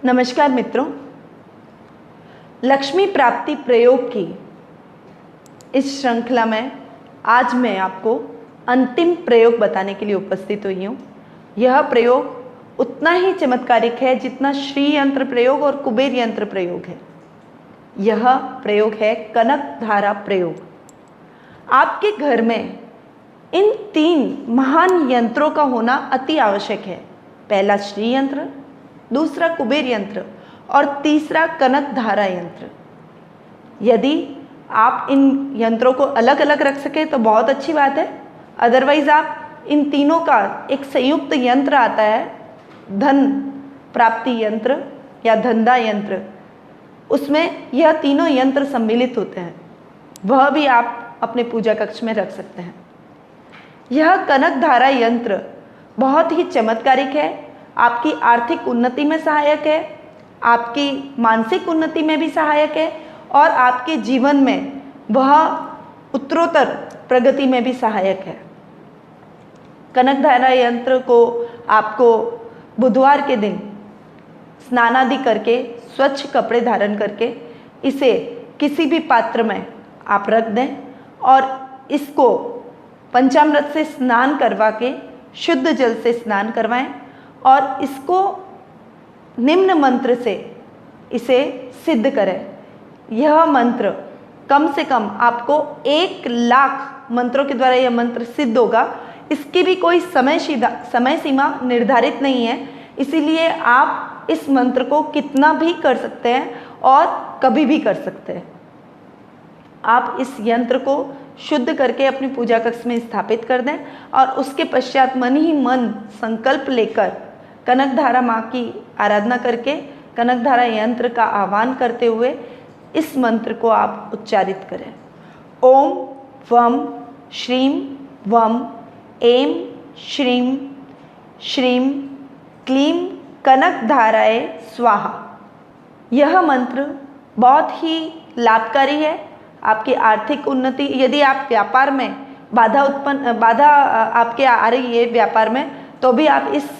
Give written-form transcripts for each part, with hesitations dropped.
नमस्कार मित्रों, लक्ष्मी प्राप्ति प्रयोग की इस श्रृंखला में आज मैं आपको अंतिम प्रयोग बताने के लिए उपस्थित हुई हूँ। यह प्रयोग उतना ही चमत्कारिक है जितना श्री यंत्र प्रयोग और कुबेर यंत्र प्रयोग है। यह प्रयोग है कनक धारा प्रयोग। आपके घर में इन 3 महान यंत्रों का होना अति आवश्यक है। पहला श्री यंत्र, दूसरा कुबेर यंत्र और तीसरा कनक धारा यंत्र। यदि आप इन यंत्रों को अलग अलग रख सके तो बहुत अच्छी बात है। अदरवाइज आप इन तीनों का एक संयुक्त यंत्र आता है, धन प्राप्ति यंत्र या धंधा यंत्र। उसमें यह तीनों यंत्र सम्मिलित होते हैं, वह भी आप अपने पूजा कक्ष में रख सकते हैं। यह कनक धारा यंत्र बहुत ही चमत्कारिक है, आपकी आर्थिक उन्नति में सहायक है, आपकी मानसिक उन्नति में भी सहायक है और आपके जीवन में वह उत्तरोत्तर प्रगति में भी सहायक है। कनक धारा यंत्र को आपको बुधवार के दिन स्नान आदि करके स्वच्छ कपड़े धारण करके इसे किसी भी पात्र में आप रख दें और इसको पंचामृत से स्नान करवा के शुद्ध जल से स्नान करवाएं और इसको निम्न मंत्र से इसे सिद्ध करें। यह मंत्र कम से कम आपको 1 लाख मंत्रों के द्वारा यह मंत्र सिद्ध होगा। इसकी भी कोई समय सीमा निर्धारित नहीं है, इसीलिए आप इस मंत्र को कितना भी कर सकते हैं और कभी भी कर सकते हैं। आप इस यंत्र को शुद्ध करके अपनी पूजा कक्ष में स्थापित कर दें और उसके पश्चात मन ही मन संकल्प लेकर कनक धारा माँ की आराधना करके कनक धारा यंत्र का आह्वान करते हुए इस मंत्र को आप उच्चारित करें। ओम वम श्रीम वम एम श्रीम श्रीम क्लीम कनक धाराय स्वाहा। यह मंत्र बहुत ही लाभकारी है। आपकी आर्थिक उन्नति, यदि आप व्यापार में बाधा आपके आ रही है व्यापार में, तो भी आप इस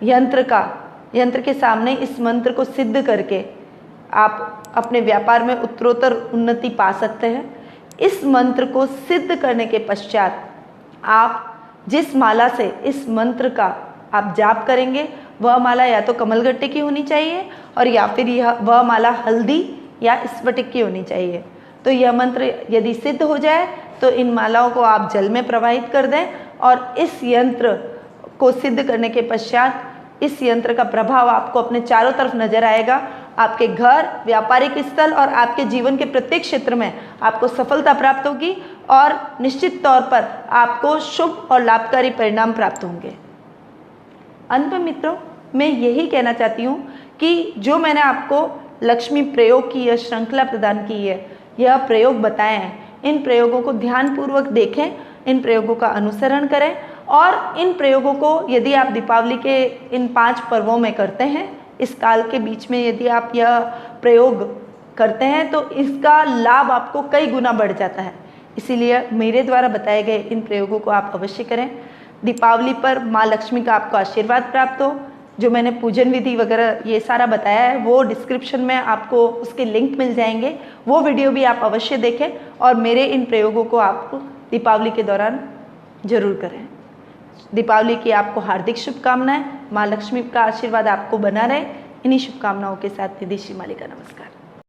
यंत्र के सामने इस मंत्र को सिद्ध करके आप अपने व्यापार में उत्तरोत्तर उन्नति पा सकते हैं। इस मंत्र को सिद्ध करने के पश्चात आप जिस माला से इस मंत्र का आप जाप करेंगे वह माला या तो कमलगट्टे की होनी चाहिए और या फिर वह माला हल्दी या स्फटिक की होनी चाहिए। तो यह मंत्र यदि सिद्ध हो जाए तो इन मालाओं को आप जल में प्रवाहित कर दें और इस यंत्र को सिद्ध करने के पश्चात इस यंत्र का प्रभाव आपको अपने चारों तरफ नजर आएगा। आपके घर, व्यापारिक स्थल और आपके जीवन के प्रत्येक क्षेत्र में आपको सफलता प्राप्त होगी और निश्चित तौर पर आपको शुभ और लाभकारी परिणाम प्राप्त होंगे। अंत में मित्रों, मैं यही कहना चाहती हूँ कि जो मैंने आपको लक्ष्मी प्रयोग की यह श्रृंखला प्रदान की है, यह प्रयोग बताए हैं, इन प्रयोगों को ध्यानपूर्वक देखें, इन प्रयोगों का अनुसरण करें और इन प्रयोगों को यदि आप दीपावली के इन 5 पर्वों में करते हैं, इस काल के बीच में यदि आप यह प्रयोग करते हैं तो इसका लाभ आपको कई गुना बढ़ जाता है। इसीलिए मेरे द्वारा बताए गए इन प्रयोगों को आप अवश्य करें। दीपावली पर माँ लक्ष्मी का आपको आशीर्वाद प्राप्त हो। जो मैंने पूजन विधि वगैरह ये सारा बताया है वो डिस्क्रिप्शन में आपको उसके लिंक मिल जाएंगे, वो वीडियो भी आप अवश्य देखें और मेरे इन प्रयोगों को आप दीपावली के दौरान जरूर करें। दीपावली की आपको हार्दिक शुभकामनाएं। माँ लक्ष्मी का आशीर्वाद आपको बना रहे। इन्हीं शुभकामनाओं के साथ निधि श्री मालिका नमस्कार।